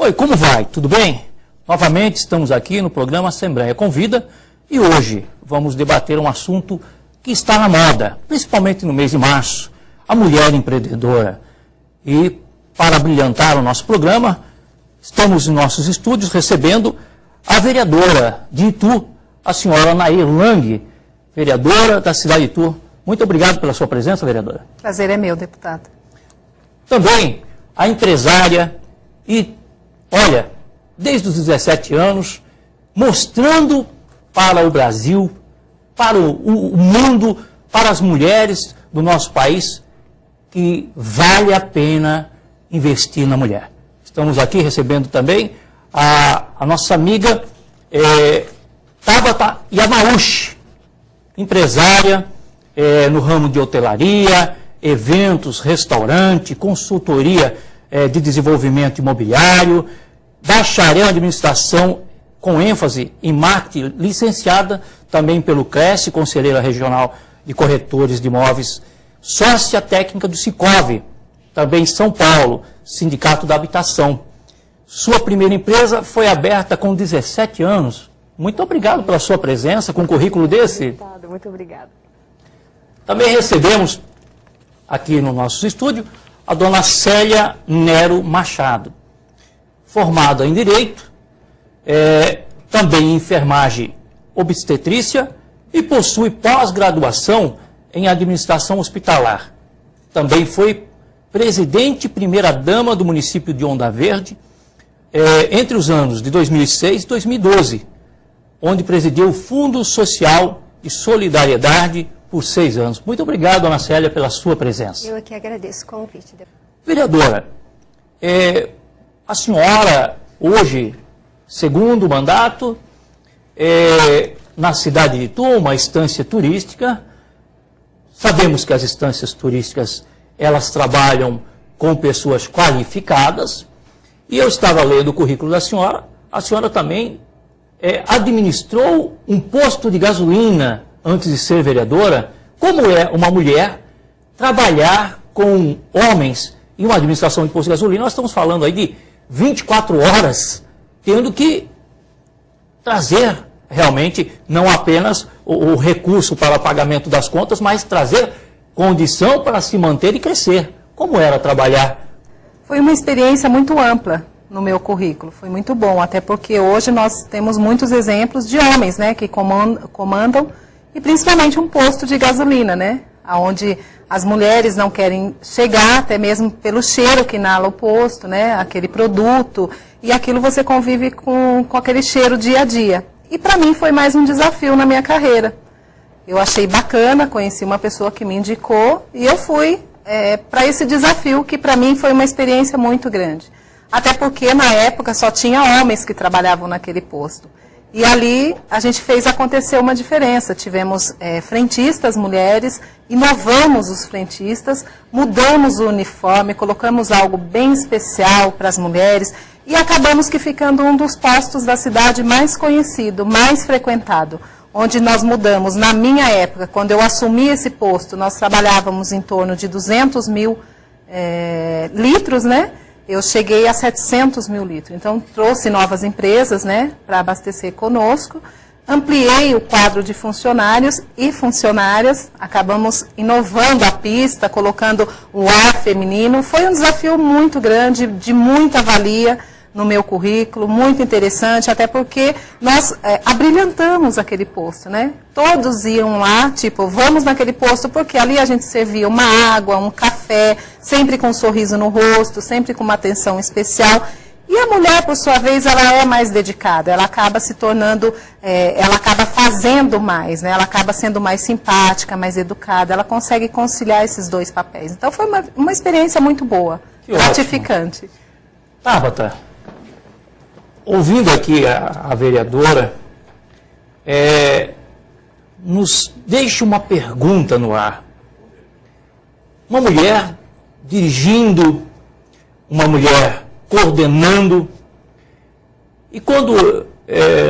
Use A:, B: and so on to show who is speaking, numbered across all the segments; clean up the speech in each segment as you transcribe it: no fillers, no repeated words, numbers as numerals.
A: Oi, como vai? Tudo bem? Novamente estamos aqui no programa Assembleia Convida e hoje vamos debater um assunto que está na moda, principalmente no mês de março, a mulher empreendedora. E para brilhantar o nosso programa, estamos em nossos estúdios recebendo a vereadora de Itu, a senhora Nair Lang, vereadora da cidade de Itu. Muito obrigado pela sua presença, vereadora.
B: Prazer é meu, deputado.
A: Também a empresária e, olha, desde os 17 anos, mostrando para o Brasil, para o mundo, para as mulheres do nosso país, que vale a pena investir na mulher. Estamos aqui recebendo também a nossa amiga Tabata Yamauchi, empresária no ramo de hotelaria, eventos, restaurante, consultoria de desenvolvimento imobiliário, bacharel em administração com ênfase em marketing, licenciada também pelo CRES, Conselheira Regional de Corretores de Imóveis, sócia técnica do Sicov, também em São Paulo, Sindicato da Habitação. Sua primeira empresa foi aberta com 17 anos. Muito obrigado pela sua presença com um currículo desse.
B: Muito obrigada.
A: Também recebemos aqui no nosso estúdio a dona Célia Nero Machado, formada em Direito, também em Enfermagem Obstetrícia e possui pós-graduação em Administração Hospitalar. Também foi presidente e primeira-dama do município de Onda Verde entre os anos de 2006 e 2012, onde presidiu o Fundo Social de Solidariedade por 6 anos. Muito obrigado, dona Célia, pela sua presença.
B: Eu aqui agradeço o convite.
A: Vereadora, a senhora, hoje, segundo mandato, na cidade de Itu, uma estância turística. Sabemos que as estâncias turísticas, elas trabalham com pessoas qualificadas. E eu estava lendo o currículo da senhora. A senhora também administrou um posto de gasolina antes de ser vereadora. Como é uma mulher trabalhar com homens em uma administração de posto de gasolina? Nós estamos falando aí de 24 horas, tendo que trazer realmente não apenas o recurso para o pagamento das contas, mas trazer condição para se manter e crescer. Como era trabalhar?
B: Foi uma experiência muito ampla no meu currículo, foi muito bom, até porque hoje nós temos muitos exemplos de homens, né, que comandam, e principalmente um posto de gasolina, né, onde as mulheres não querem chegar, até mesmo pelo cheiro que inala o posto, né, aquele produto, e aquilo você convive com aquele cheiro dia a dia. E para mim foi mais um desafio na minha carreira. Eu achei bacana, conheci uma pessoa que me indicou, e eu fui para esse desafio, que para mim foi uma experiência muito grande. Até porque na época só tinha homens que trabalhavam naquele posto. E ali a gente fez acontecer uma diferença. Tivemos frentistas mulheres, inovamos os frentistas, mudamos o uniforme, colocamos algo bem especial para as mulheres e acabamos que ficando um dos postos da cidade mais conhecido, mais frequentado. Onde nós mudamos, na minha época, quando eu assumi esse posto, nós trabalhávamos em torno de 200 mil litros, né? Eu cheguei a 700 mil litros. Então, trouxe novas empresas, né, para abastecer conosco. Ampliei o quadro de funcionários e funcionárias. Acabamos inovando a pista, colocando o ar feminino. Foi um desafio muito grande, de muita valia no meu currículo, muito interessante, até porque nós abrilhantamos aquele posto, né? Todos iam lá, tipo, vamos naquele posto, porque ali a gente servia uma água, um café, sempre com um sorriso no rosto, sempre com uma atenção especial. E a mulher, por sua vez, ela é mais dedicada, ela acaba se tornando, ela acaba fazendo mais, né? Ela acaba sendo mais simpática, mais educada, ela consegue conciliar esses dois papéis. Então foi uma experiência muito boa, gratificante.
A: Tabata, ouvindo aqui a vereadora, nos deixa uma pergunta no ar. Uma mulher dirigindo, uma mulher coordenando, e quando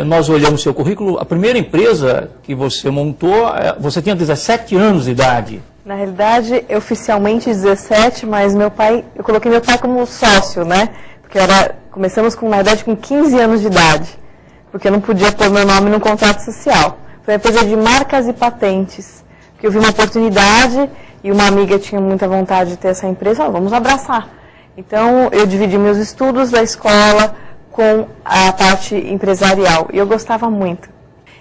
A: nós olhamos seu currículo, a primeira empresa que você montou, você tinha 17 anos de idade.
C: Na realidade, oficialmente 17, mas meu pai, eu coloquei meu pai como sócio, né? Porque eu era Começamos, na verdade, com 15 anos de idade, porque eu não podia pôr meu nome no contrato social. Foi uma empresa de marcas e patentes, que eu vi uma oportunidade e uma amiga tinha muita vontade de ter essa empresa, vamos abraçar. Então, eu dividi meus estudos da escola com a parte empresarial, e eu gostava muito.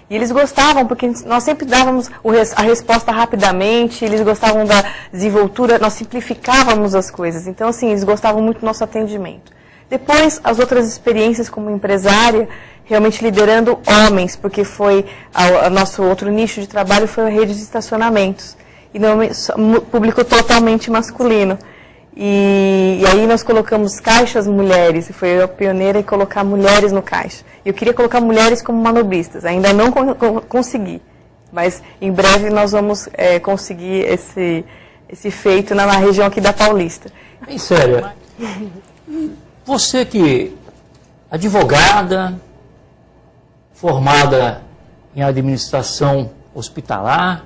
C: E eles gostavam, porque nós sempre dávamos a resposta rapidamente, eles gostavam da desenvoltura, nós simplificávamos as coisas. Então, assim, eles gostavam muito do nosso atendimento. Depois, as outras experiências como empresária, realmente liderando homens, porque foi o nosso outro nicho de trabalho foi a rede de estacionamentos. E público totalmente masculino. E aí nós colocamos caixas mulheres, e foi a pioneira em colocar mulheres no caixa. Eu queria colocar mulheres como manobristas, ainda não consegui, mas em breve nós vamos conseguir esse feito na região aqui da Paulista.
A: Em sério, você que advogada, formada em administração hospitalar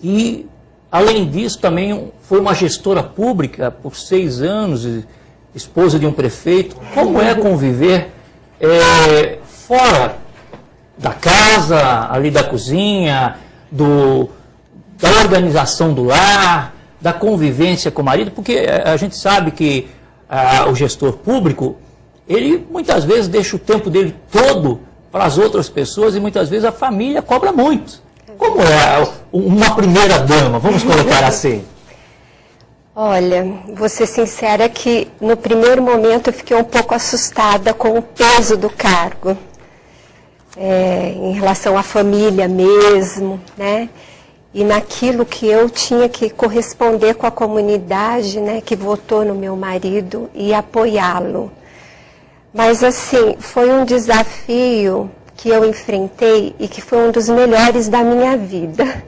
A: e, além disso, também foi uma gestora pública por 6 anos, esposa de um prefeito. Como é conviver fora da casa, ali da cozinha, da organização do lar, da convivência com o marido? Porque a gente sabe que o gestor público, ele muitas vezes deixa o tempo dele todo para as outras pessoas e muitas vezes a família cobra muito. Como é uma primeira dama, vamos colocar assim?
D: Olha, vou ser sincera que no primeiro momento eu fiquei um pouco assustada com o peso do cargo, em relação à família mesmo, né? E naquilo que eu tinha que corresponder com a comunidade, né, que votou no meu marido e apoiá-lo. Mas assim, foi um desafio que eu enfrentei e que foi um dos melhores da minha vida.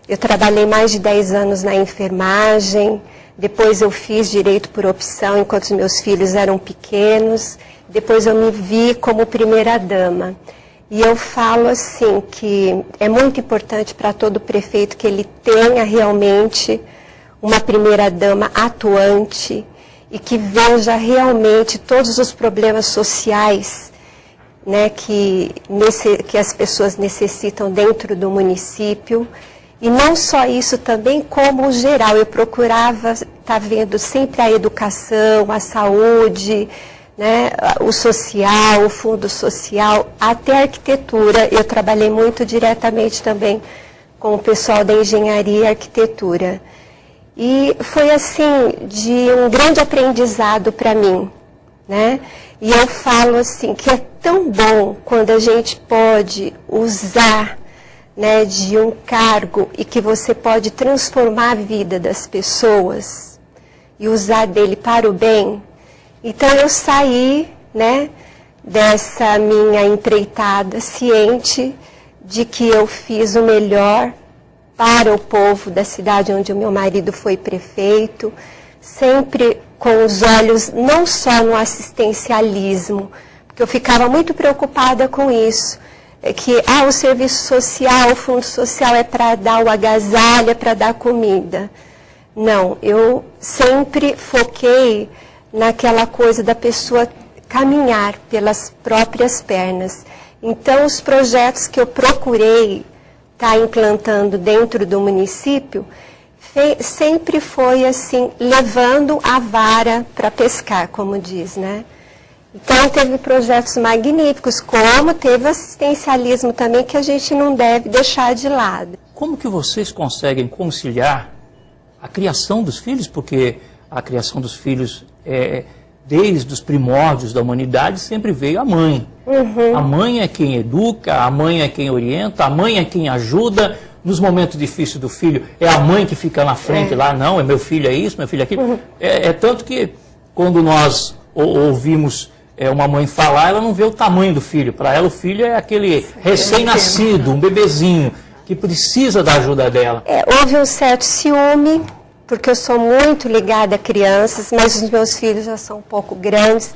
D: Eu trabalhei mais de 10 anos na enfermagem, depois eu fiz direito por opção enquanto os meus filhos eram pequenos, depois eu me vi como primeira-dama. E eu falo assim que é muito importante para todo prefeito que ele tenha realmente uma primeira-dama atuante e que veja realmente todos os problemas sociais, né, que as pessoas necessitam dentro do município. E não só isso, também como geral. Eu procurava estar vendo sempre a educação, a saúde, né, o social, o fundo social, até a arquitetura. Eu trabalhei muito diretamente também com o pessoal da engenharia e arquitetura. E foi assim, de um grande aprendizado para mim, né? E eu falo assim, que é tão bom quando a gente pode usar, né, de um cargo e que você pode transformar a vida das pessoas e usar dele para o bem. Então eu saí, né, dessa minha empreitada ciente de que eu fiz o melhor para o povo da cidade onde o meu marido foi prefeito, sempre com os olhos não só no assistencialismo, porque eu ficava muito preocupada com isso, que o serviço social, o fundo social é para dar o agasalho, é para dar comida. Não, eu sempre foquei naquela coisa da pessoa caminhar pelas próprias pernas. Então, os projetos que eu procurei estar implantando dentro do município, sempre foi assim, levando a vara para pescar, como diz, né? Então, teve projetos magníficos, como teve assistencialismo também, que a gente não deve deixar de lado.
A: Como que vocês conseguem conciliar a criação dos filhos? Porque a criação dos filhos, desde os primórdios da humanidade, sempre veio a mãe. Uhum. A mãe é quem educa, a mãe é quem orienta, a mãe é quem ajuda. Nos momentos difíceis do filho, é a mãe que fica na frente lá, não, é meu filho é isso, meu filho é aquilo. Uhum. Tanto que, quando nós ouvimos uma mãe falar, ela não vê o tamanho do filho. Para ela, o filho é aquele recém-nascido, um bebezinho, que precisa da ajuda dela.
D: Houve um certo ciúme, porque eu sou muito ligada a crianças, mas os meus filhos já são um pouco grandes.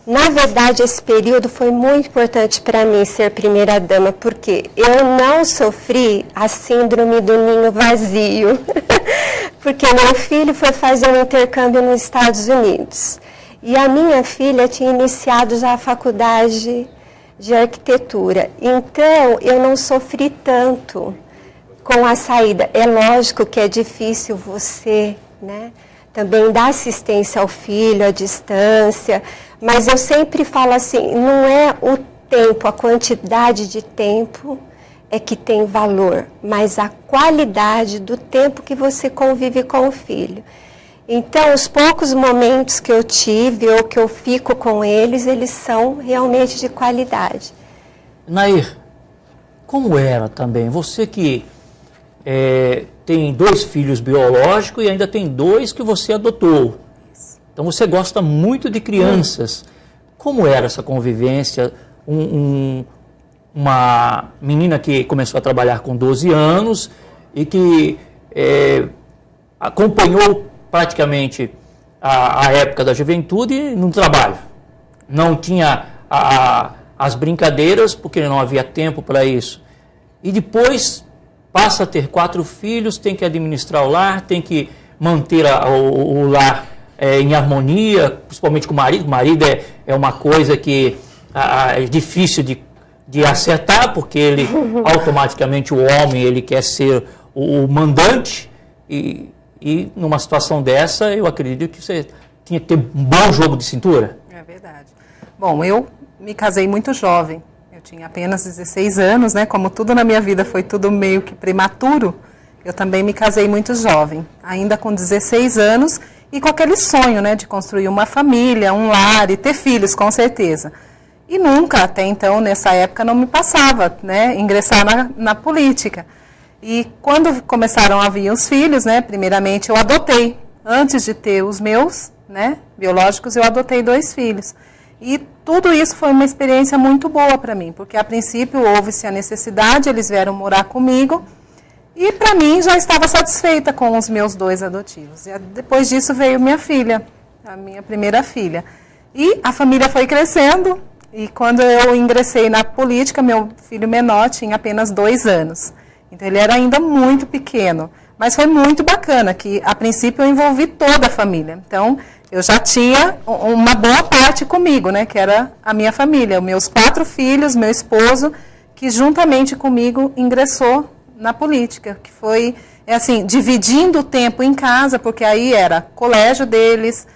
D: Na verdade, esse período foi muito importante para mim ser primeira-dama, porque eu não sofri a síndrome do ninho vazio, porque meu filho foi fazer um intercâmbio nos Estados Unidos. E a minha filha tinha iniciado já a faculdade de arquitetura. Então, eu não sofri tanto com a saída. É lógico que é difícil você, né, também dar assistência ao filho à distância, mas eu sempre falo assim, não é o tempo, a quantidade de tempo é que tem valor, mas a qualidade do tempo que você convive com o filho. Então, os poucos momentos que eu tive ou que eu fico com eles, eles são realmente de qualidade.
A: Nair, como era também? Você que tem 2 filhos biológicos e ainda tem 2 que você adotou. Então você gosta muito de crianças. Como era essa convivência? Uma menina que começou a trabalhar com 12 anos e que acompanhou praticamente a época da juventude no trabalho. Não tinha as brincadeiras, porque não havia tempo para isso. E depois passa a ter 4 filhos, tem que administrar o lar, tem que manter o lar em harmonia, principalmente com o marido. O marido é uma coisa que é difícil de acertar, porque ele automaticamente, o homem, ele quer ser o mandante, e numa situação dessa, eu acredito que você tinha que ter um bom jogo de cintura.
B: É verdade. Bom, eu me casei muito jovem. Eu tinha apenas 16 anos, né? Como tudo na minha vida foi tudo meio que prematuro, eu também me casei muito jovem, ainda com 16 anos e com aquele sonho, né, de construir uma família, um lar e ter filhos, com certeza. E nunca, até então, nessa época, não me passava, né, ingressar na política. E quando começaram a vir os filhos, né, primeiramente eu adotei. Antes de ter os meus, né, biológicos, eu adotei 2 filhos. E tudo isso foi uma experiência muito boa para mim, porque a princípio houve-se a necessidade, eles vieram morar comigo, e para mim já estava satisfeita com os meus 2 adotivos. E depois disso veio minha filha, a minha primeira filha. E a família foi crescendo, e quando eu ingressei na política, meu filho menor tinha apenas 2 anos. Então ele era ainda muito pequeno, mas foi muito bacana, que a princípio eu envolvi toda a família. Então eu já tinha uma boa parte comigo, né, que era a minha família, os meus 4 filhos, meu esposo, que juntamente comigo ingressou na política, que foi, assim, dividindo o tempo em casa, porque aí era colégio deles,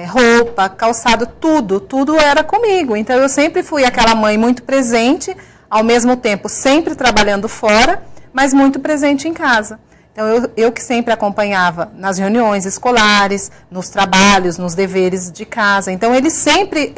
B: roupa, calçado, tudo era comigo. Então eu sempre fui aquela mãe muito presente, ao mesmo tempo sempre trabalhando fora, mas muito presente em casa. Então eu que sempre acompanhava nas reuniões escolares, nos trabalhos, nos deveres de casa. Então eles sempre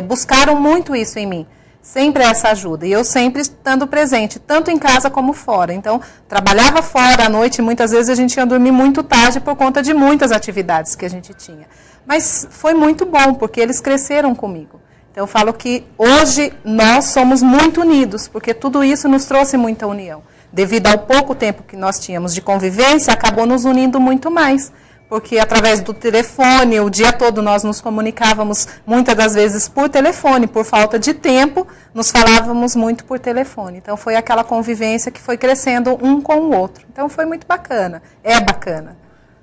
B: buscaram muito isso em mim. Sempre essa ajuda, e eu sempre estando presente, tanto em casa como fora. Então, trabalhava fora à noite, e muitas vezes a gente ia dormir muito tarde por conta de muitas atividades que a gente tinha. Mas foi muito bom, porque eles cresceram comigo. Então, eu falo que hoje nós somos muito unidos, porque tudo isso nos trouxe muita união. Devido ao pouco tempo que nós tínhamos de convivência, acabou nos unindo muito mais. Porque através do telefone, o dia todo nós nos comunicávamos, muitas das vezes por telefone, por falta de tempo, nos falávamos muito por telefone. Então foi aquela convivência que foi crescendo um com o outro. Então foi muito bacana, é bacana.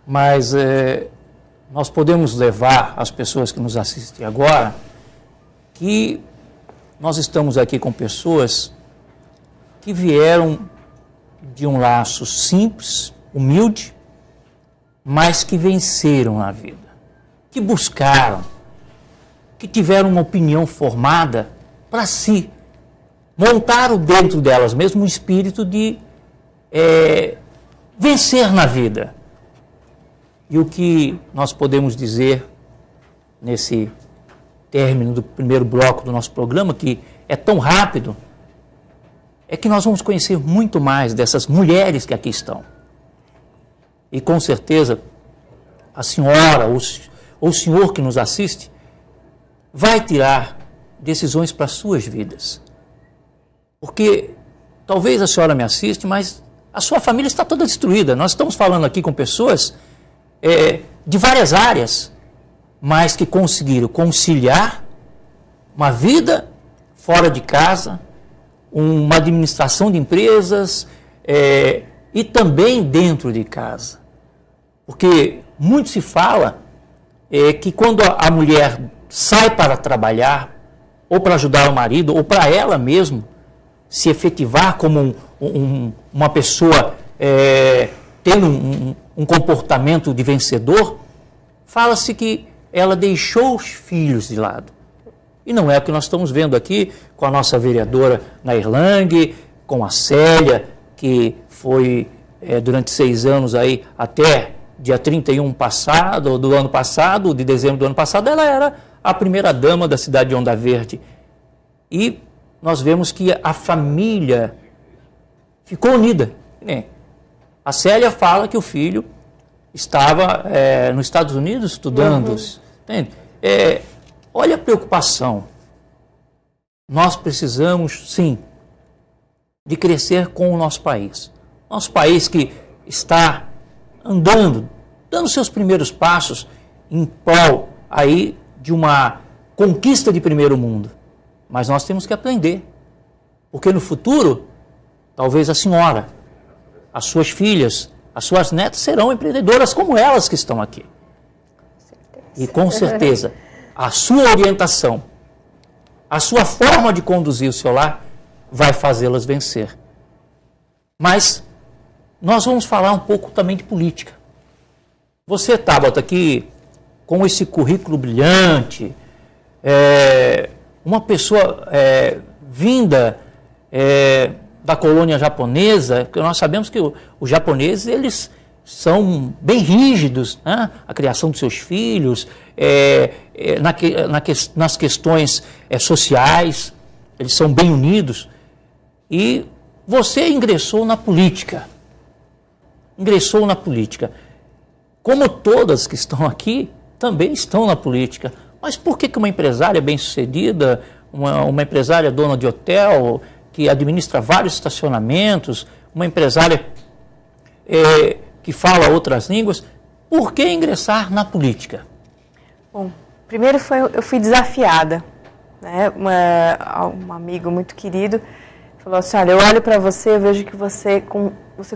A: Mas nós podemos levar as pessoas que nos assistem agora, que nós estamos aqui com pessoas que vieram de um laço simples, humilde, mas que venceram na vida, que buscaram, que tiveram uma opinião formada para si, montaram dentro delas mesmo um espírito de vencer na vida. E o que nós podemos dizer nesse término do primeiro bloco do nosso programa, que é tão rápido, é que nós vamos conhecer muito mais dessas mulheres que aqui estão. E com certeza a senhora ou o senhor que nos assiste vai tirar decisões para as suas vidas. Porque talvez a senhora me assiste, mas a sua família está toda destruída. Nós estamos falando aqui com pessoas de várias áreas, mas que conseguiram conciliar uma vida fora de casa, uma administração de empresas e também dentro de casa. Porque muito se fala que quando a mulher sai para trabalhar, ou para ajudar o marido, ou para ela mesmo se efetivar como uma pessoa tendo um comportamento de vencedor, fala-se que ela deixou os filhos de lado. E não é o que nós estamos vendo aqui com a nossa vereadora Nair Lang, com a Célia, que foi durante 6 anos aí, até dia 31 passado, do ano passado, de dezembro do ano passado, ela era a primeira dama da cidade de Onda Verde. E nós vemos que a família ficou unida. A Célia fala que o filho estava nos Estados Unidos estudando. Entende? Olha a preocupação. Nós precisamos, sim, de crescer com o nosso país. Nosso país que está andando, dando seus primeiros passos em prol aí de uma conquista de primeiro mundo. Mas nós temos que aprender. Porque no futuro, talvez a senhora, as suas filhas, as suas netas serão empreendedoras como elas que estão aqui. E com certeza, a sua orientação, a sua forma de conduzir o seu lar vai fazê-las vencer. Mas nós vamos falar um pouco também de política. Você, Tabata, aqui com esse currículo brilhante, uma pessoa vinda da colônia japonesa, porque nós sabemos que os japoneses, eles são bem rígidos, né? A criação dos seus filhos, nas questões sociais, eles são bem unidos. E você ingressou na política. Como todas que estão aqui, também estão na política. Mas por que uma empresária bem-sucedida, uma empresária dona de hotel, que administra vários estacionamentos, uma empresária que fala outras línguas, por que ingressar na política?
C: Bom, primeiro eu fui desafiada, né? Um amigo muito querido falou assim, olha, eu olho para você, eu vejo que você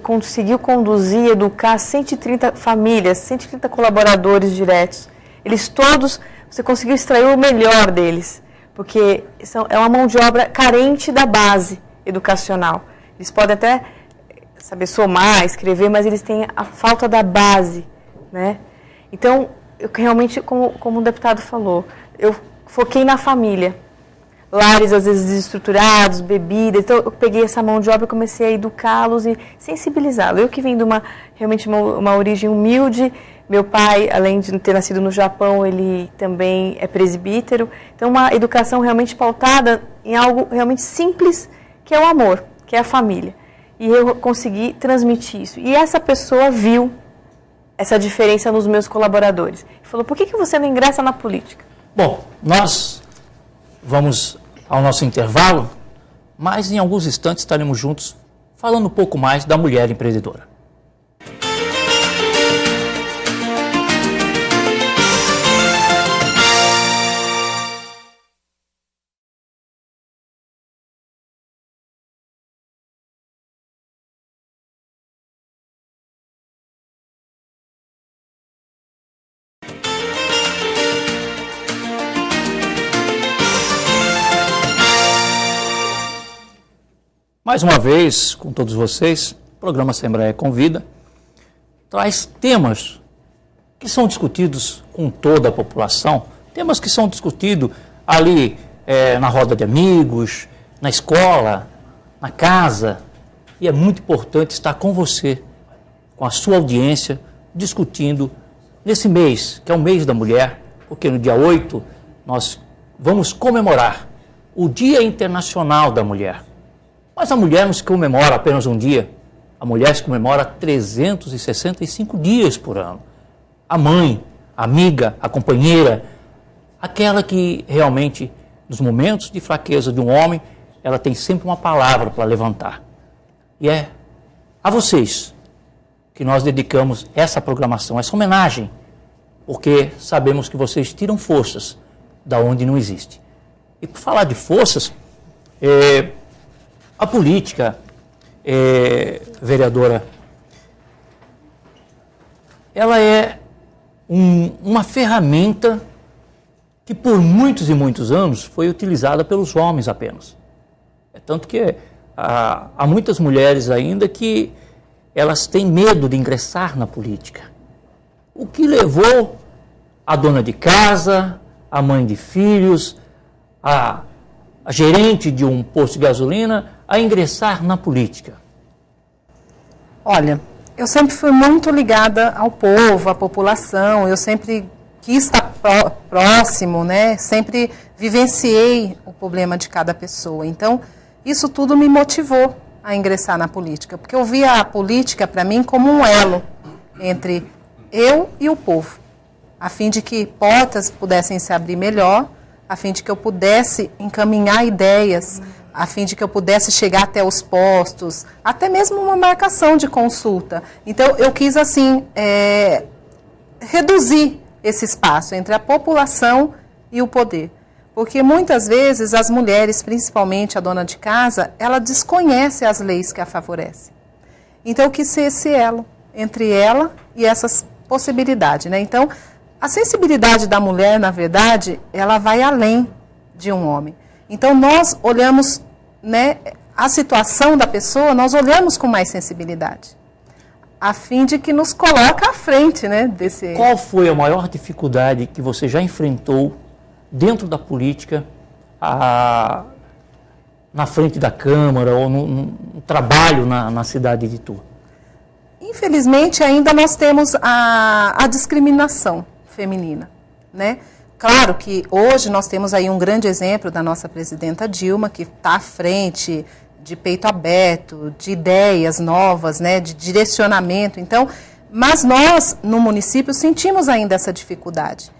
C: conseguiu conduzir, educar 130 famílias, 130 colaboradores diretos. Eles todos, você conseguiu extrair o melhor deles, porque é uma mão de obra carente da base educacional. Eles podem até saber somar, escrever, mas eles têm a falta da base, né? Então, eu realmente, como o deputado falou, eu foquei na família. Lares, às vezes, desestruturados, bebida. Então, eu peguei essa mão de obra e comecei a educá-los e sensibilizá-los. Eu que vim de uma origem humilde. Meu pai, além de ter nascido no Japão, ele também é presbítero. Então, uma educação realmente pautada em algo realmente simples, que é o amor, que é a família. E eu consegui transmitir isso. E essa pessoa viu essa diferença nos meus colaboradores. E falou, por que você não ingressa na política?
A: Bom, nós vamos ao nosso intervalo, mas em alguns instantes estaremos juntos falando um pouco mais da mulher empreendedora. Mais uma vez, com todos vocês, o programa Assembleia Convida traz temas que são discutidos com toda a população, temas que são discutidos ali na roda de amigos, na escola, na casa, e é muito importante estar com você, com a sua audiência, discutindo nesse mês, que é o mês da mulher, porque no dia 8 nós vamos comemorar o Dia Internacional da Mulher. Mas a mulher não se comemora apenas um dia, a mulher se comemora 365 dias por ano. A mãe, a amiga, a companheira, aquela que realmente, nos momentos de fraqueza de um homem, ela tem sempre uma palavra para levantar. E é a vocês que nós dedicamos essa programação, essa homenagem, porque sabemos que vocês tiram forças da onde não existe. E por falar de forças, a política, vereadora, ela é uma ferramenta que por muitos e muitos anos foi utilizada pelos homens apenas. É tanto que há muitas mulheres ainda que elas têm medo de ingressar na política. O que levou a dona de casa, a mãe de filhos, a gerente de um posto de gasolina a ingressar na política?
B: Olha, eu sempre fui muito ligada ao povo, à população, eu sempre quis estar próximo, né? Sempre vivenciei o problema de cada pessoa. Então, isso tudo me motivou a ingressar na política, porque eu via a política para mim como um elo entre eu e o povo, a fim de que portas pudessem se abrir melhor, a fim de que eu pudesse encaminhar ideias, a fim de que eu pudesse chegar até os postos, até mesmo uma marcação de consulta. Então, eu quis, assim, reduzir esse espaço entre a população e o poder. Porque muitas vezes as mulheres, principalmente a dona de casa, ela desconhece as leis que a favorecem. Então, eu quis ser esse elo entre ela e essas possibilidades, né? Então, a sensibilidade da mulher, na verdade, ela vai além de um homem. Então, nós olhamos, né, a situação da pessoa, nós olhamos com mais sensibilidade, a fim de que nos coloca à frente, né, desse...
A: Qual foi a maior dificuldade que você já enfrentou dentro da política, na frente da Câmara ou no trabalho na cidade de Itu?
B: Infelizmente, ainda nós temos a discriminação feminina, né? Claro que hoje nós temos aí um grande exemplo da nossa presidenta Dilma, que está à frente, de peito aberto, de ideias novas, né, de direcionamento. Então, mas nós, no município, sentimos ainda essa dificuldade.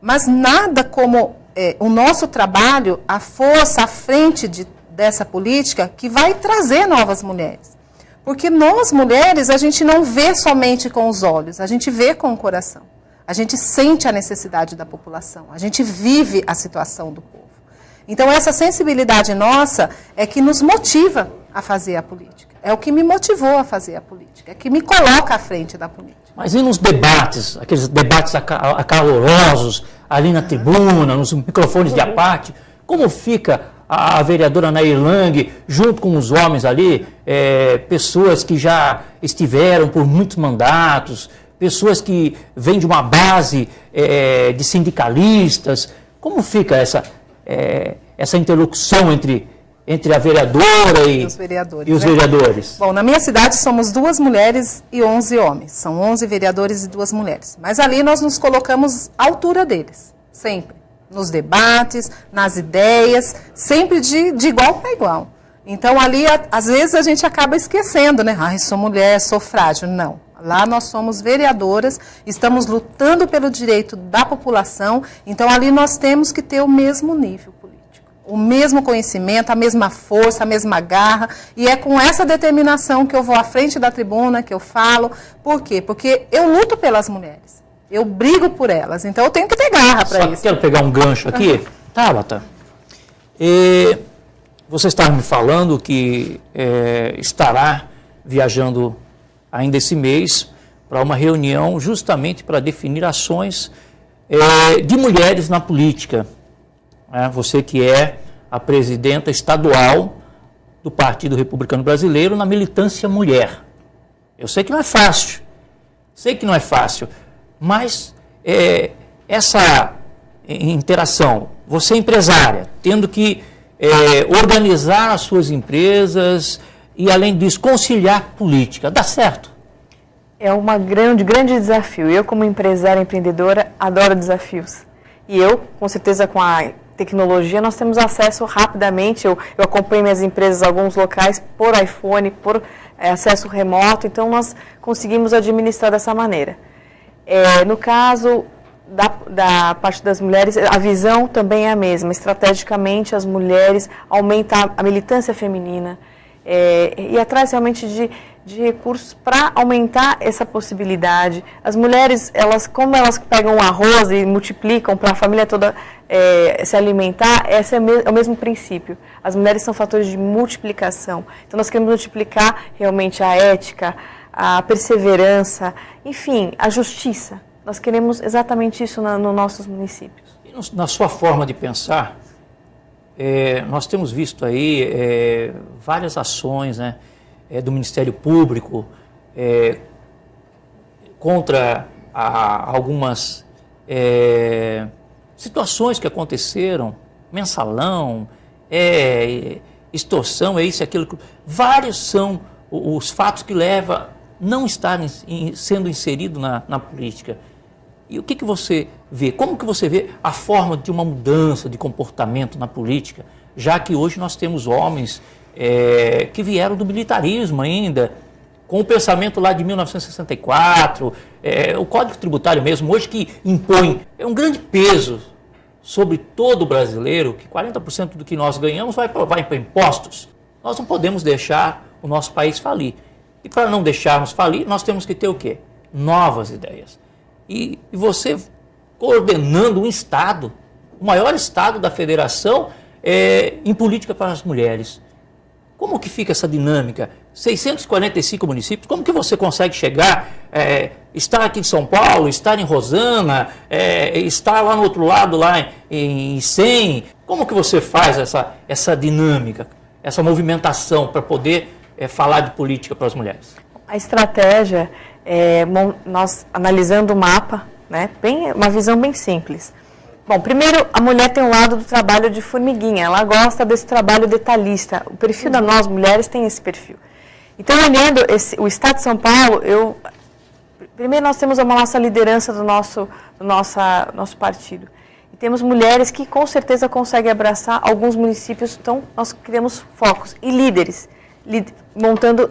B: Mas nada como o nosso trabalho, a força à frente dessa política, que vai trazer novas mulheres. Porque nós, mulheres, a gente não vê somente com os olhos, a gente vê com o coração. A gente sente a necessidade da população, a gente vive a situação do povo. Então, essa sensibilidade nossa é que nos motiva a fazer a política. É o que me motivou a fazer a política, é que me coloca à frente da política.
A: Mas e nos debates, aqueles debates acalorosos, ali na tribuna, nos microfones de aparte, como fica a vereadora Nair Lang, junto com os homens ali, pessoas que já estiveram por muitos mandatos, pessoas que vêm de uma base de sindicalistas? Como fica essa interlocução entre a vereadora e os vereadores?
B: Bom, na minha cidade somos 2 mulheres e 11 homens. São 11 vereadores e 2 mulheres. Mas ali nós nos colocamos à altura deles, sempre. Nos debates, nas ideias, sempre de igual para igual. Então ali, às vezes a gente acaba esquecendo, né? Ai, sou mulher, sou frágil. Não. Lá nós somos vereadoras, estamos lutando pelo direito da população, então ali nós temos que ter o mesmo nível político, o mesmo conhecimento, a mesma força, a mesma garra, e é com essa determinação que eu vou à frente da tribuna, que eu falo. Por quê? Porque eu luto pelas mulheres, eu brigo por elas, então eu tenho que ter garra para isso.
A: Quero pegar um gancho aqui. Tabata, você estava me falando que estará viajando ainda esse mês para uma reunião justamente para definir ações de mulheres na política. Você que é a presidenta estadual do Partido Republicano Brasileiro na militância mulher. Eu sei que não é fácil, mas essa interação, você é empresária, tendo que organizar as suas empresas e, além disso, conciliar política, dá certo?
C: É um grande desafio. Eu, como empresária empreendedora, adoro desafios. E eu, com certeza, com a tecnologia, nós temos acesso rapidamente. Eu acompanho minhas empresas em alguns locais por iPhone, por acesso remoto, então nós conseguimos administrar dessa maneira. No caso da parte das mulheres, a visão também é a mesma. Estrategicamente, as mulheres aumentam a militância feminina, e atrás realmente de recursos para aumentar essa possibilidade. As mulheres, como elas pegam arroz e multiplicam para a família toda se alimentar, esse é o mesmo princípio. As mulheres são fatores de multiplicação. Então nós queremos multiplicar realmente a ética, a perseverança, enfim, a justiça. Nós queremos exatamente isso nos nossos municípios.
A: Na sua forma de pensar, nós temos visto aí várias ações, né, do Ministério Público contra algumas situações que aconteceram, mensalão, extorsão, isso e aquilo. Vários são os fatos que levam a não estar sendo inserido na política. E o que você vê? Como que você vê a forma de uma mudança de comportamento na política, já que hoje nós temos homens que vieram do militarismo ainda, com o pensamento lá de 1964, o Código Tributário mesmo, hoje que impõe um grande peso sobre todo brasileiro, que 40% do que nós ganhamos vai para impostos. Nós não podemos deixar o nosso país falir. E para não deixarmos falir, nós temos que ter o quê? Novas ideias. E você coordenando um Estado, o maior Estado da Federação em política para as mulheres. Como que fica essa dinâmica? 645 municípios, como que você consegue chegar, estar aqui em São Paulo, estar em Rosana, estar lá no outro lado, lá em Icém? Como que você faz essa dinâmica, essa movimentação para poder falar de política para as mulheres?
C: A estratégia, nós analisando o mapa, né, uma visão bem simples. Bom, primeiro, a mulher tem um lado do trabalho de formiguinha, ela gosta desse trabalho detalhista. O perfil da nós, mulheres, tem esse perfil. Então, olhando o Estado de São Paulo, primeiro nós temos a nossa liderança do nosso partido. E temos mulheres que com certeza conseguem abraçar alguns municípios, então nós criamos focos e líderes, montando,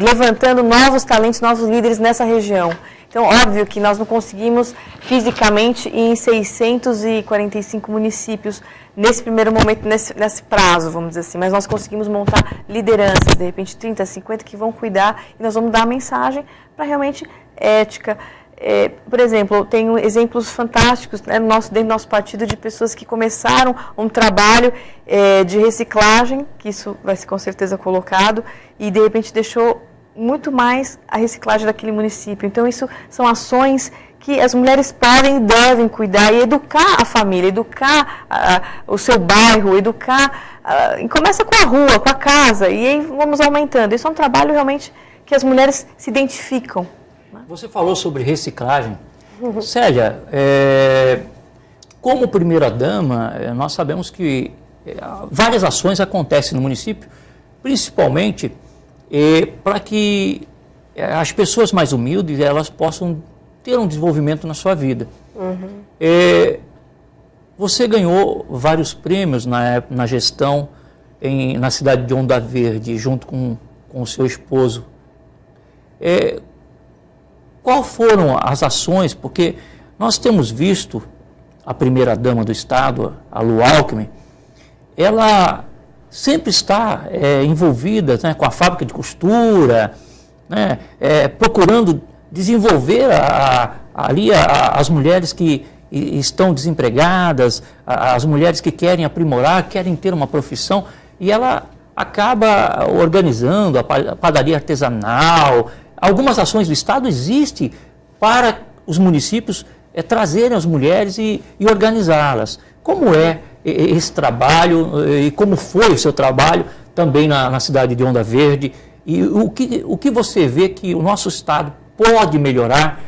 C: levantando novos talentos, novos líderes nessa região. Então, óbvio que nós não conseguimos fisicamente ir em 645 municípios nesse primeiro momento, nesse prazo, vamos dizer assim, mas nós conseguimos montar lideranças, de repente 30, 50, que vão cuidar e nós vamos dar a mensagem para realmente ética. Por exemplo, eu tenho exemplos fantásticos, né, dentro do nosso partido de pessoas que começaram um trabalho de reciclagem, que isso vai ser com certeza colocado, e de repente deixou muito mais a reciclagem daquele município. Então, isso são ações que as mulheres podem e devem cuidar e educar a família, educar o seu bairro, educar... começa com a rua, com a casa, e aí vamos aumentando. Isso é um trabalho realmente que as mulheres se identificam.
A: Você falou sobre reciclagem. Célia, como primeira-dama, nós sabemos que várias ações acontecem no município, principalmente para que as pessoas mais humildes elas possam ter um desenvolvimento na sua vida. Você ganhou vários prêmios na gestão na cidade de Onda Verde, junto com o seu esposo. Qual foram as ações? Porque nós temos visto a primeira-dama do Estado, a Lu Alckmin, ela sempre está envolvida, né, com a fábrica de costura, né, procurando desenvolver ali as mulheres que estão desempregadas, as mulheres que querem aprimorar, querem ter uma profissão, e ela acaba organizando a padaria artesanal. Algumas ações do Estado existem para os municípios trazerem as mulheres e organizá-las. Como é esse trabalho e como foi o seu trabalho também na cidade de Onda Verde? E o que você vê que o nosso Estado pode melhorar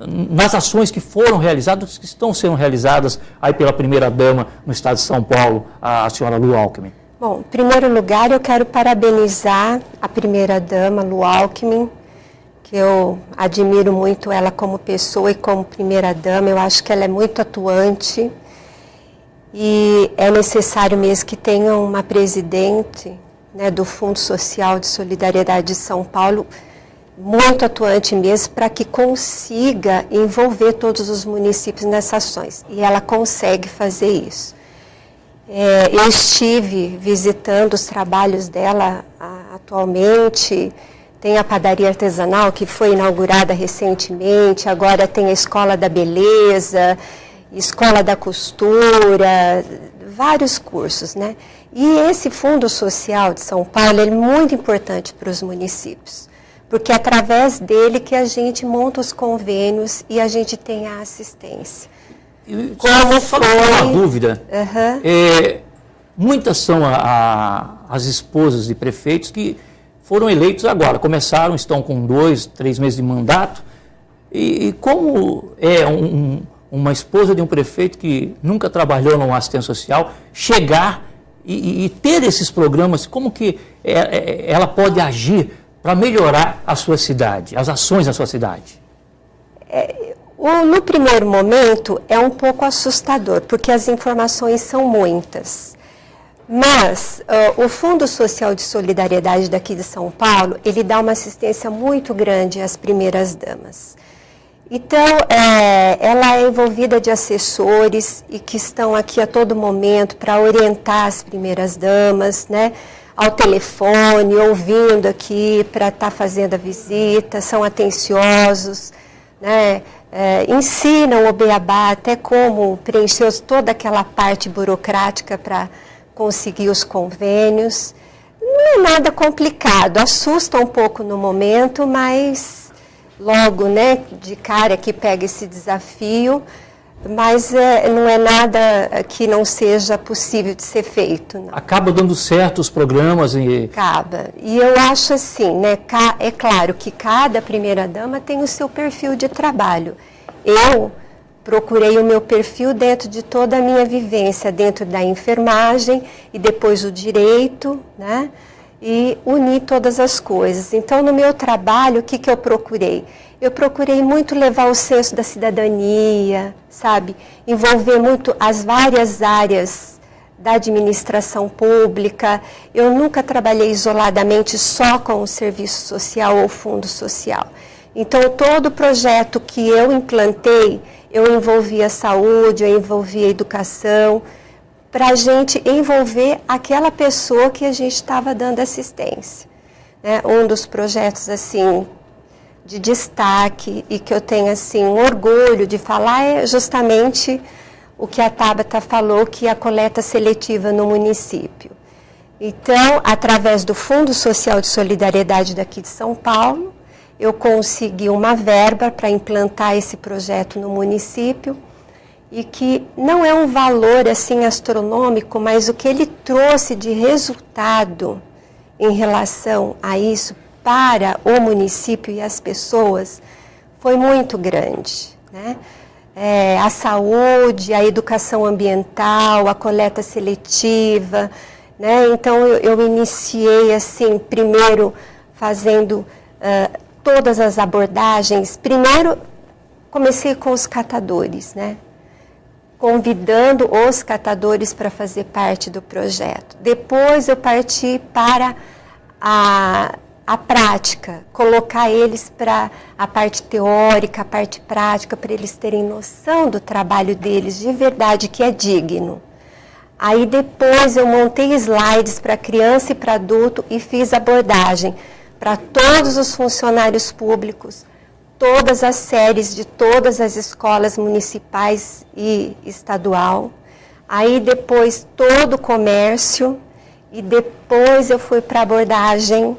A: nas ações que foram realizadas, que estão sendo realizadas aí pela primeira-dama no Estado de São Paulo, a senhora Lu Alckmin?
D: Bom, em primeiro lugar, eu quero parabenizar a primeira-dama, Lu Alckmin, que eu admiro muito ela como pessoa e como primeira-dama. Eu acho que ela é muito atuante e é necessário mesmo que tenha uma presidente, né, do Fundo Social de Solidariedade de São Paulo, muito atuante mesmo, para que consiga envolver todos os municípios nessas ações. E ela consegue fazer isso. Eu estive visitando os trabalhos dela atualmente. Tem a padaria artesanal que foi inaugurada recentemente, agora tem a Escola da Beleza, Escola da Costura, vários cursos, né? E esse Fundo Social de São Paulo é muito importante para os municípios, porque é através dele que a gente monta os convênios e a gente tem a assistência.
A: Como só uma dúvida,
D: Uhum.
A: Muitas são as esposas de prefeitos que foram eleitos agora, começaram, estão com 2, 3 meses de mandato, e como é uma esposa de um prefeito que nunca trabalhou numa assistência social, chegar e ter esses programas, como que ela pode agir para melhorar a sua cidade, as ações da sua cidade?
D: No primeiro momento é um pouco assustador, porque as informações são muitas. Mas o Fundo Social de Solidariedade daqui de São Paulo, ele dá uma assistência muito grande às primeiras damas. Então, ela é envolvida de assessores e que estão aqui a todo momento para orientar as primeiras damas, né? Ao telefone, ouvindo aqui para estar fazendo a visita, são atenciosos, né? Ensinam o beabá, até como preencher toda aquela parte burocrática para conseguir os convênios. Não é nada complicado, assusta um pouco no momento, mas logo, né, de cara que pega esse desafio, mas não é nada que não seja possível de ser feito. Não.
A: Acaba dando certo os programas?
D: Acaba. E eu acho assim, né, é claro que cada primeira-dama tem o seu perfil de trabalho. Eu procurei o meu perfil dentro de toda a minha vivência, dentro da enfermagem e depois o direito, né? E unir todas as coisas. Então, no meu trabalho, o que eu procurei? Eu procurei muito levar o senso da cidadania, sabe? Envolver muito as várias áreas da administração pública. Eu nunca trabalhei isoladamente só com o serviço social ou fundo social. Então, todo projeto que eu implantei, eu envolvi a saúde, eu envolvi a educação, para a gente envolver aquela pessoa que a gente estava dando assistência. Né? Um dos projetos, assim, de destaque e que eu tenho, assim, um orgulho de falar é justamente o que a Tabata falou, que é a coleta seletiva no município. Então, através do Fundo Social de Solidariedade daqui de São Paulo, eu consegui uma verba para implantar esse projeto no município, e que não é um valor assim astronômico, mas o que ele trouxe de resultado em relação a isso para o município e as pessoas foi muito grande, né? A saúde, a educação ambiental, a coleta seletiva, né? Então eu iniciei assim, primeiro fazendo todas as abordagens. Primeiro comecei com os catadores, né? Convidando os catadores para fazer parte do projeto. Depois eu parti para a prática, colocar eles para a parte teórica, a parte prática, para eles terem noção do trabalho deles de verdade, que é digno. Aí depois eu montei slides para criança e para adulto e fiz abordagem para todos os funcionários públicos, todas as séries de todas as escolas municipais e estadual. Aí depois todo o comércio e depois eu fui para abordagem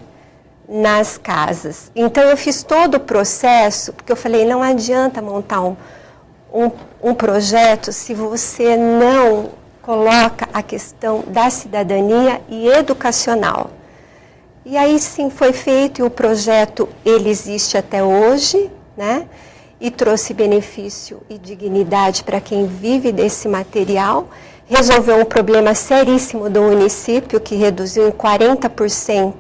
D: nas casas. Então eu fiz todo o processo, porque eu falei, não adianta montar um projeto se você não coloca a questão da cidadania e educacional. E aí sim foi feito, e o projeto ele existe até hoje, né? E trouxe benefício e dignidade para quem vive desse material. Resolveu um problema seríssimo do município, que reduziu em 40%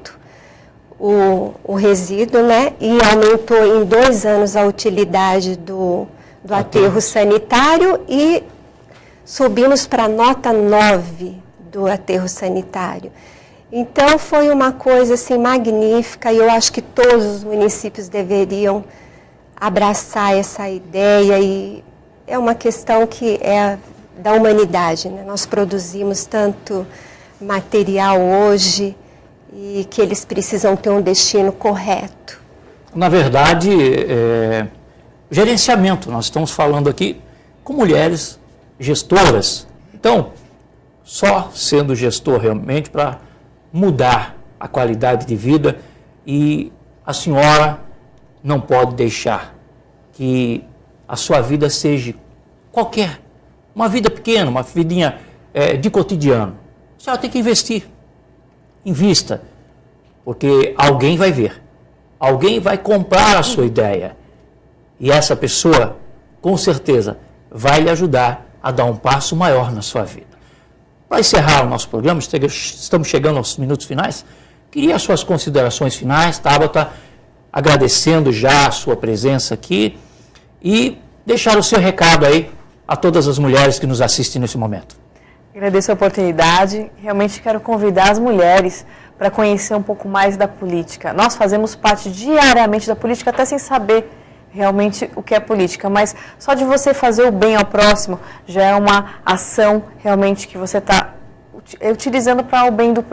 D: o resíduo, né? E aumentou em 2 anos a utilidade do aterro sanitário e subimos para a nota 9 do aterro sanitário. Então foi uma coisa assim magnífica e eu acho que todos os municípios deveriam abraçar essa ideia, e é uma questão que é da humanidade, né? Nós produzimos tanto material hoje e que eles precisam ter um destino correto.
A: Na verdade, gerenciamento, nós estamos falando aqui com mulheres gestoras. Então, só sendo gestor realmente para mudar a qualidade de vida e a senhora não pode deixar que a sua vida seja qualquer, uma vida pequena, uma vidinha de cotidiano. A senhora tem que investir. Invista, porque alguém vai ver, alguém vai comprar a sua ideia. E essa pessoa, com certeza, vai lhe ajudar a dar um passo maior na sua vida. Para encerrar o nosso programa, estamos chegando aos minutos finais, queria as suas considerações finais, Tabata, agradecendo já a sua presença aqui e deixar o seu recado aí a todas as mulheres que nos assistem nesse momento.
C: Agradeço a oportunidade. Realmente quero convidar as mulheres para conhecer um pouco mais da política. Nós fazemos parte diariamente da política, até sem saber realmente o que é política, mas só de você fazer o bem ao próximo já é uma ação realmente que você está utilizando para o bem do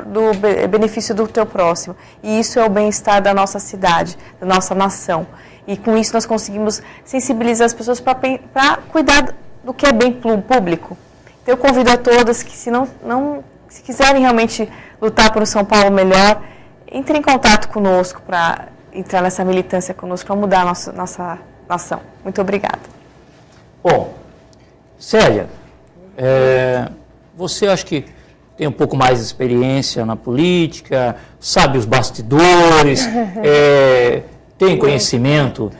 C: benefício do teu próximo. E isso é o bem-estar da nossa cidade, da nossa nação. E com isso nós conseguimos sensibilizar as pessoas para cuidar do que é bem público. Então eu convido a todas que se quiserem realmente lutar por um São Paulo melhor, entre em contato conosco para entrar nessa militância conosco, para mudar a nossa nação. Muito obrigada.
A: Bom, Célia, você acho que tem um pouco mais de experiência na política, sabe os bastidores, tem conhecimento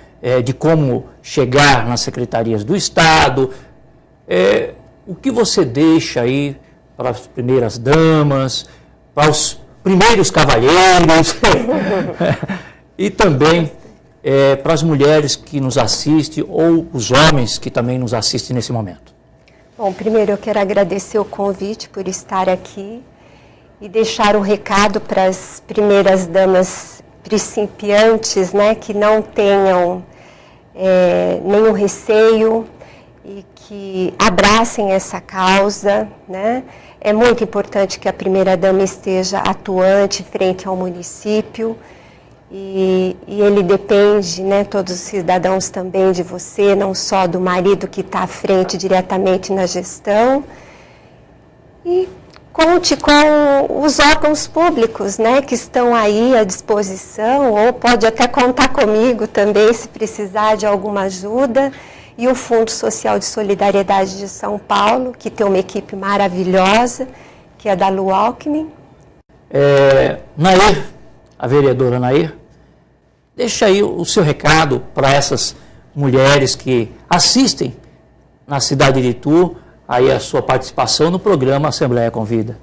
A: de como chegar nas secretarias do Estado. O que você deixa aí para as primeiras damas, para os primeiros cavalheiros e também para as mulheres que nos assistem ou os homens que também nos assistem nesse momento?
D: Bom, primeiro eu quero agradecer o convite por estar aqui e deixar um recado para as primeiras damas principiantes, né, que não tenham nenhum receio e que abracem essa causa, né? É muito importante que a primeira-dama esteja atuante frente ao município e ele depende, né, todos os cidadãos também de você, não só do marido que está à frente diretamente na gestão. E conte com os órgãos públicos, né, que estão aí à disposição, ou pode até contar comigo também se precisar de alguma ajuda. E o Fundo Social de Solidariedade de São Paulo, que tem uma equipe maravilhosa, que é da Lu Alckmin.
A: Nair, a vereadora Nair, deixa aí o seu recado para essas mulheres que assistem na cidade de Itu, aí a sua participação no programa Assembleia Convida.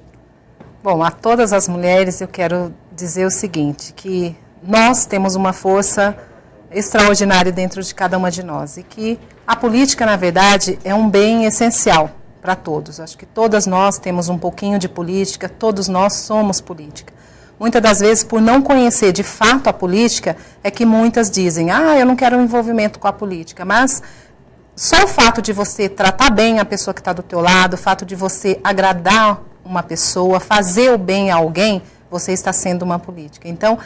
B: Bom, a todas as mulheres eu quero dizer o seguinte, que nós temos uma força extraordinária dentro de cada uma de nós e que a política, na verdade, é um bem essencial para todos. Acho que todas nós temos um pouquinho de política, todos nós somos política. Muitas das vezes, por não conhecer de fato a política, é que muitas dizem, eu não quero um envolvimento com a política, mas só o fato de você tratar bem a pessoa que está do teu lado, o fato de você agradar uma pessoa, fazer o bem a alguém, você está sendo uma política. Então,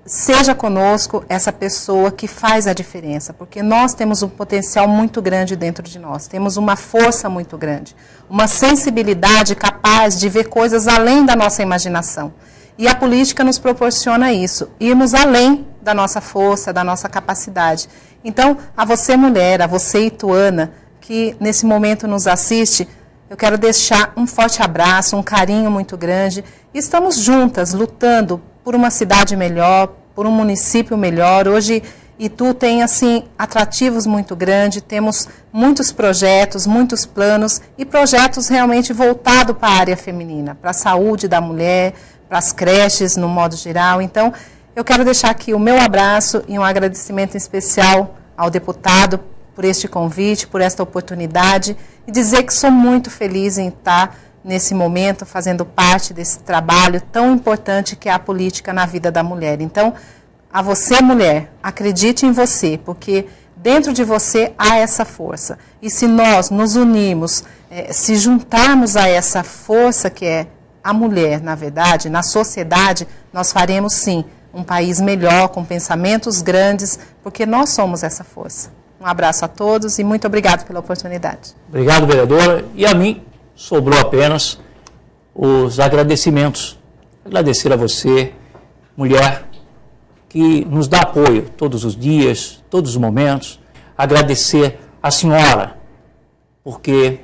B: seja conosco essa pessoa que faz a diferença, porque nós temos um potencial muito grande dentro de nós, temos uma força muito grande, uma sensibilidade capaz de ver coisas além da nossa imaginação. E a política nos proporciona isso, irmos além da nossa força, da nossa capacidade. Então, a você mulher, a você ituana, que nesse momento nos assiste, eu quero deixar um forte abraço, um carinho muito grande. Estamos juntas, lutando por uma cidade melhor, por um município melhor. Hoje, Itu tem, assim, atrativos muito grandes, temos muitos projetos, muitos planos e projetos realmente voltados para a área feminina, para a saúde da mulher, para as creches, no modo geral. Então, eu quero deixar aqui o meu abraço e um agradecimento especial ao deputado por este convite, por esta oportunidade e dizer que sou muito feliz em estar nesse momento fazendo parte desse trabalho tão importante que é a política na vida da mulher. Então, a você, mulher, acredite em você, porque dentro de você há essa força. E se nós nos unirmos, se juntarmos a essa força que é a mulher, na verdade, na sociedade, nós faremos sim um país melhor, com pensamentos grandes, porque nós somos essa força. Um abraço a todos e muito obrigado pela oportunidade.
A: Obrigado, vereadora. E a mim sobrou apenas os agradecimentos. Agradecer a você, mulher, que nos dá apoio todos os dias, todos os momentos. Agradecer a senhora, porque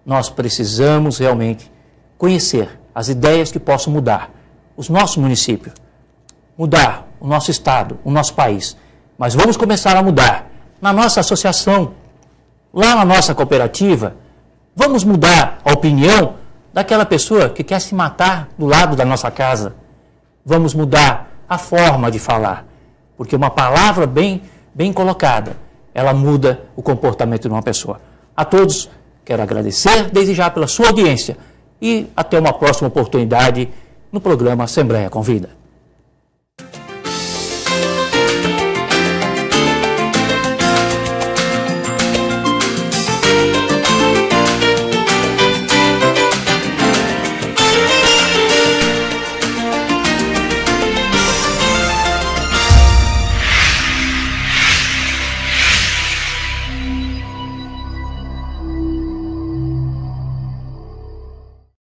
A: nós precisamos realmente conhecer as ideias que possam mudar os nossos municípios, mudar o nosso estado, o nosso país. Mas vamos começar a mudar na nossa associação, lá na nossa cooperativa. Vamos mudar a opinião daquela pessoa que quer se matar do lado da nossa casa. Vamos mudar a forma de falar, porque uma palavra bem colocada, ela muda o comportamento de uma pessoa. A todos, quero agradecer desde já pela sua audiência e até uma próxima oportunidade no programa Assembleia Convida.